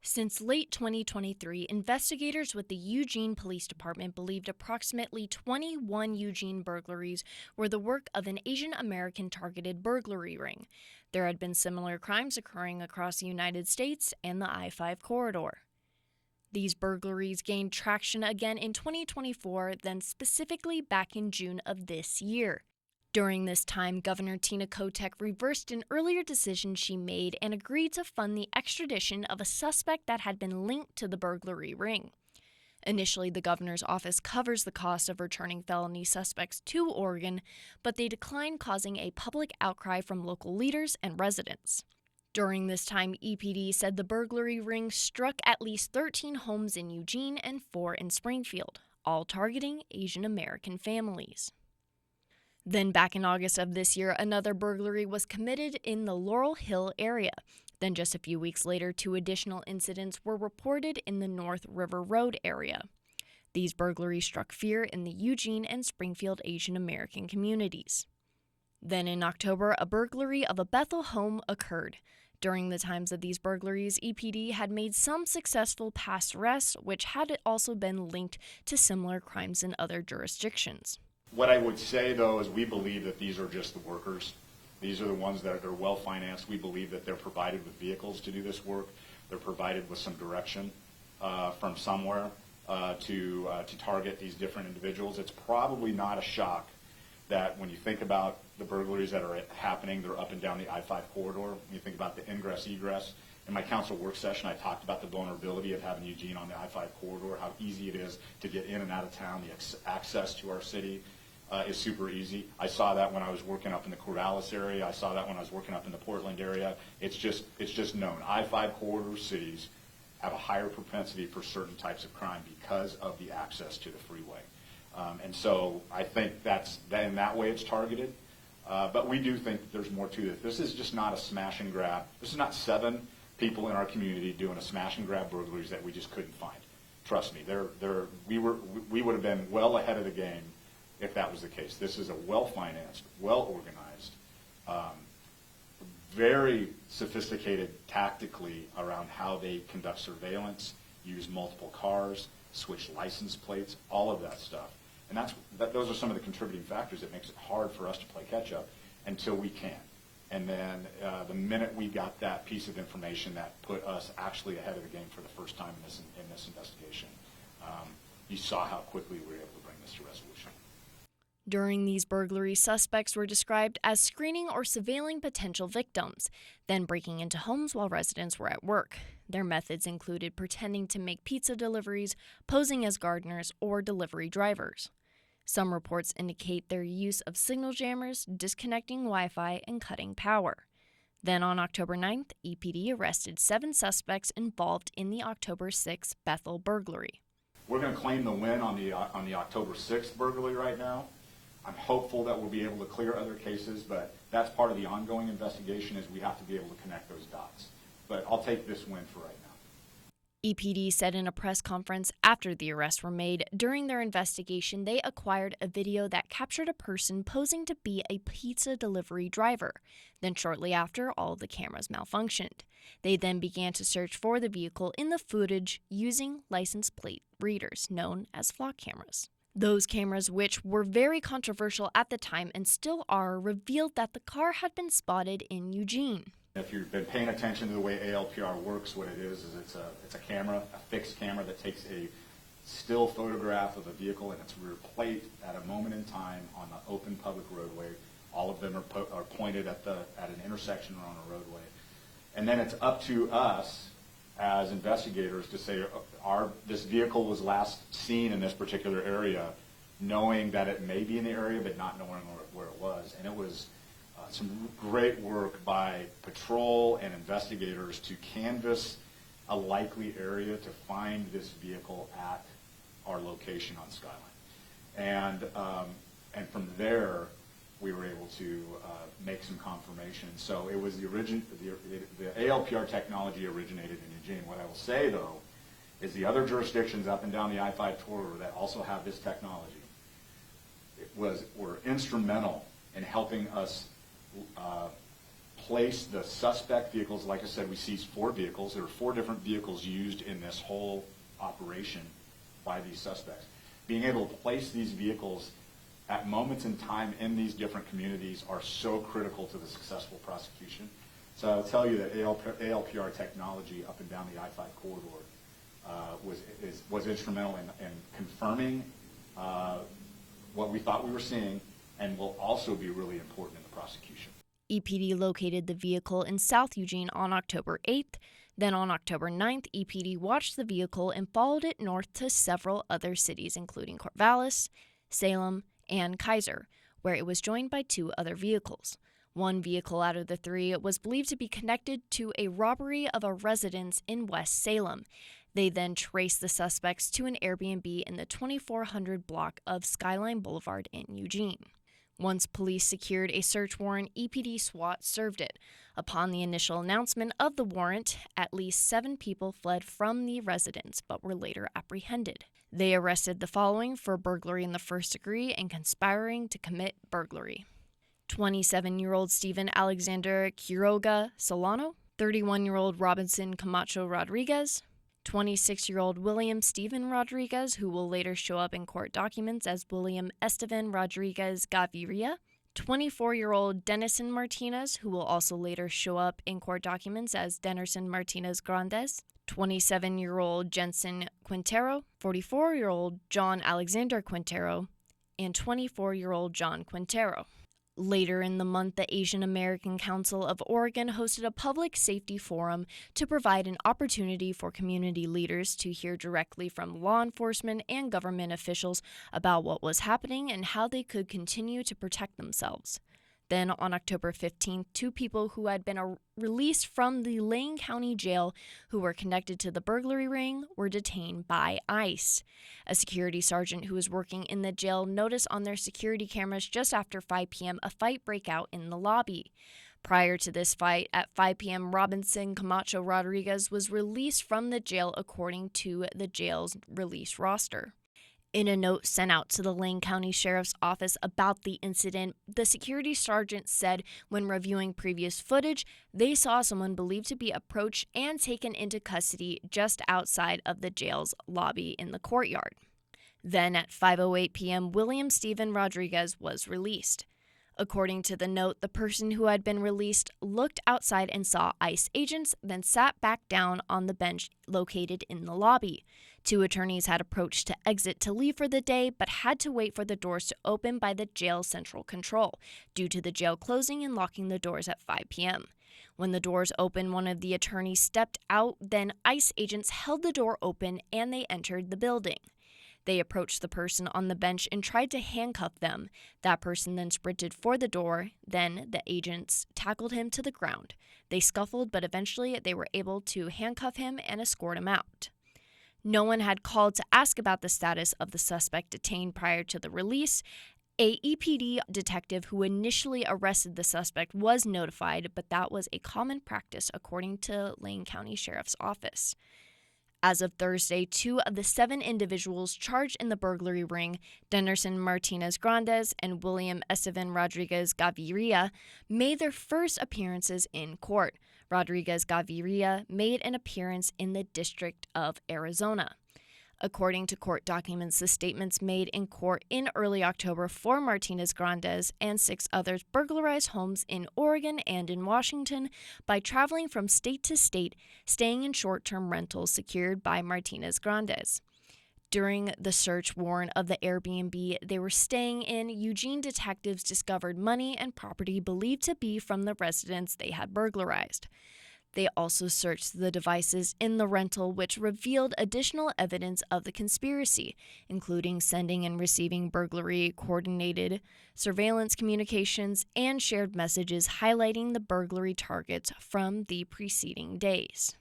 Since late 2023, investigators with the Eugene Police Department believed approximately 21 Eugene burglaries were the work of an Asian American targeted burglary ring. There had been similar crimes occurring across the United States and the I-5 corridor. These burglaries gained traction again in 2024, then specifically back in June of this year. During this time, Governor Tina Kotek reversed an earlier decision she made and agreed to fund the extradition of a suspect that had been linked to the burglary ring. Initially, the governor's office covers the cost of returning felony suspects to Oregon, but they declined, causing a public outcry from local leaders and residents. During this time, EPD said the burglary ring struck at least 13 homes in Eugene and 4 in Springfield, all targeting Asian American families. Then back in August of this year, another burglary was committed in the Laurel Hill area. Then just a few weeks later, 2 additional incidents were reported in the North River Road area. These burglaries struck fear in the Eugene and Springfield Asian American communities. Then in October, a burglary of a Bethel home occurred. During the times of these burglaries, EPD had made some successful past arrests, which had also been linked to similar crimes in other jurisdictions. What I would say, though, is we believe that these are just the workers. These are the ones that are well-financed. We believe that they're provided with vehicles to do this work. They're provided with some direction from somewhere to target these different individuals. It's probably not a shock that when you think about the burglaries that are happening, they're up and down the I-5 corridor. When you think about the ingress-egress. In my council work session, I talked about the vulnerability of having Eugene on the I-5 corridor, how easy it is to get in and out of town, the access to our city. Is super easy. I saw that when I was working up in the Corvallis area. I saw that when I was working up in the Portland area. It's just known. I-5 corridor cities have a higher propensity for certain types of crime because of the access to the freeway. And so I think in that way it's targeted. But we do think that there's more to it. This is just not a smash and grab. This is not 7 people in our community doing a smash and grab burglaries that we just couldn't find. Trust me, we would have been well ahead of the game if that was the case. This is a well-financed, well-organized, very sophisticated tactically around how they conduct surveillance, use multiple cars, switch license plates, all of that stuff. And those are some of the contributing factors that makes it hard for us to play catch-up until we can. And then the minute we got that piece of information that put us actually ahead of the game for the first time in this investigation, you saw how quickly we were able to bring this to resolution. During these burglaries, suspects were described as screening or surveilling potential victims, then breaking into homes while residents were at work. Their methods included pretending to make pizza deliveries, posing as gardeners, or delivery drivers. Some reports indicate their use of signal jammers, disconnecting Wi-Fi, and cutting power. Then on October 9th, EPD arrested 7 suspects involved in the October 6th Bethel burglary. We're going to claim the win on the October 6th burglary right now. I'm hopeful that we'll be able to clear other cases, but that's part of the ongoing investigation is we have to be able to connect those dots. But I'll take this win for right now. EPD said in a press conference after the arrests were made, during their investigation, they acquired a video that captured a person posing to be a pizza delivery driver. Then shortly after, all the cameras malfunctioned. They then began to search for the vehicle in the footage using license plate readers known as flock cameras. Those cameras, which were very controversial at the time and still are, revealed that the car had been spotted in Eugene. If you've been paying attention to the way ALPR works, what it is it's a camera, a fixed camera that takes a still photograph of a vehicle and its rear plate at a moment in time on the open public roadway. All of them are pointed at an intersection or on a roadway. And then it's up to us as investigators to say this vehicle was last seen in this particular area, knowing that it may be in the area but not knowing where it was. And it was some great work by patrol and investigators to canvass a likely area to find this vehicle at our location on Skyline. And from there, we were able to make some confirmation. So it was the ALPR technology originated in Eugene. What I will say, though, is the other jurisdictions up and down the I-5 corridor that also have this technology were instrumental in helping us place the suspect vehicles. Like I said, we seized 4 vehicles. There were 4 different vehicles used in this whole operation by these suspects. Being able to place these vehicles at moments in time in these different communities are so critical to the successful prosecution. So I'll tell you that ALPR technology up and down the I-5 corridor was instrumental in confirming what we thought we were seeing, and will also be really important in the prosecution. EPD located the vehicle in South Eugene on October 8th. Then on October 9th, EPD watched the vehicle and followed it north to several other cities, including Corvallis, Salem, and Kaiser, where it was joined by 2 other vehicles. One vehicle out of the 3 was believed to be connected to a robbery of a residence in West Salem. They then traced the suspects to an Airbnb in the 2400 block of Skyline Boulevard in Eugene. Once police secured a search warrant, EPD SWAT served it. Upon the initial announcement of the warrant, at least 7 people fled from the residence but were later apprehended. They arrested the following for burglary in the first degree and conspiring to commit burglary: 27-year-old Stephen Alexander Quiroga Solano, 31-year-old Robinson Camacho Rodriguez, 26-year-old William Steven Rodriguez, who will later show up in court documents as William Estevan Rodriguez Gaviria, 24-year-old Denison Martinez, who will also later show up in court documents as Denison Martinez-Grandas, 27-year-old Jensen Quintero, 44-year-old John Alexander Quintero, and 24-year-old John Quintero. Later in the month, the Asian American Council of Oregon hosted a public safety forum to provide an opportunity for community leaders to hear directly from law enforcement and government officials about what was happening and how they could continue to protect themselves. Then, on October 15th, 2 people who had been released from the Lane County Jail who were connected to the burglary ring were detained by ICE. A security sergeant who was working in the jail noticed on their security cameras just after 5 p.m. a fight break out in the lobby. Prior to this fight, at 5 p.m., Robinson Camacho Rodriguez was released from the jail according to the jail's release roster. In a note sent out to the Lane County Sheriff's Office about the incident, the security sergeant said when reviewing previous footage, they saw someone believed to be approached and taken into custody just outside of the jail's lobby in the courtyard. Then at 5:08 p.m., William Steven Rodriguez was released. According to the note, the person who had been released looked outside and saw ICE agents, then sat back down on the bench located in the lobby. 2 attorneys had approached to exit to leave for the day, but had to wait for the doors to open by the jail central control, due to the jail closing and locking the doors at 5 p.m. When the doors opened, one of the attorneys stepped out, then ICE agents held the door open and they entered the building. They approached the person on the bench and tried to handcuff them. That person then sprinted for the door. Then the agents tackled him to the ground. They scuffled, but eventually they were able to handcuff him and escort him out. No one had called to ask about the status of the suspect detained prior to the release. A EPD detective who initially arrested the suspect was notified, but that was a common practice according to Lane County Sheriff's Office. As of Thursday, 2 of the 7 individuals charged in the burglary ring, Denison Martinez-Grandas and William Estevan Rodriguez Gaviria, made their first appearances in court. Rodriguez Gaviria made an appearance in the District of Arizona. According to court documents, the statements made in court in early October for Martinez-Grandas and 6 others burglarized homes in Oregon and in Washington by traveling from state to state, staying in short-term rentals secured by Martinez-Grandas. During the search warrant of the Airbnb they were staying in, Eugene detectives discovered money and property believed to be from the residence they had burglarized. They also searched the devices in the rental, which revealed additional evidence of the conspiracy, including sending and receiving burglary-coordinated surveillance communications and shared messages highlighting the burglary targets from the preceding days.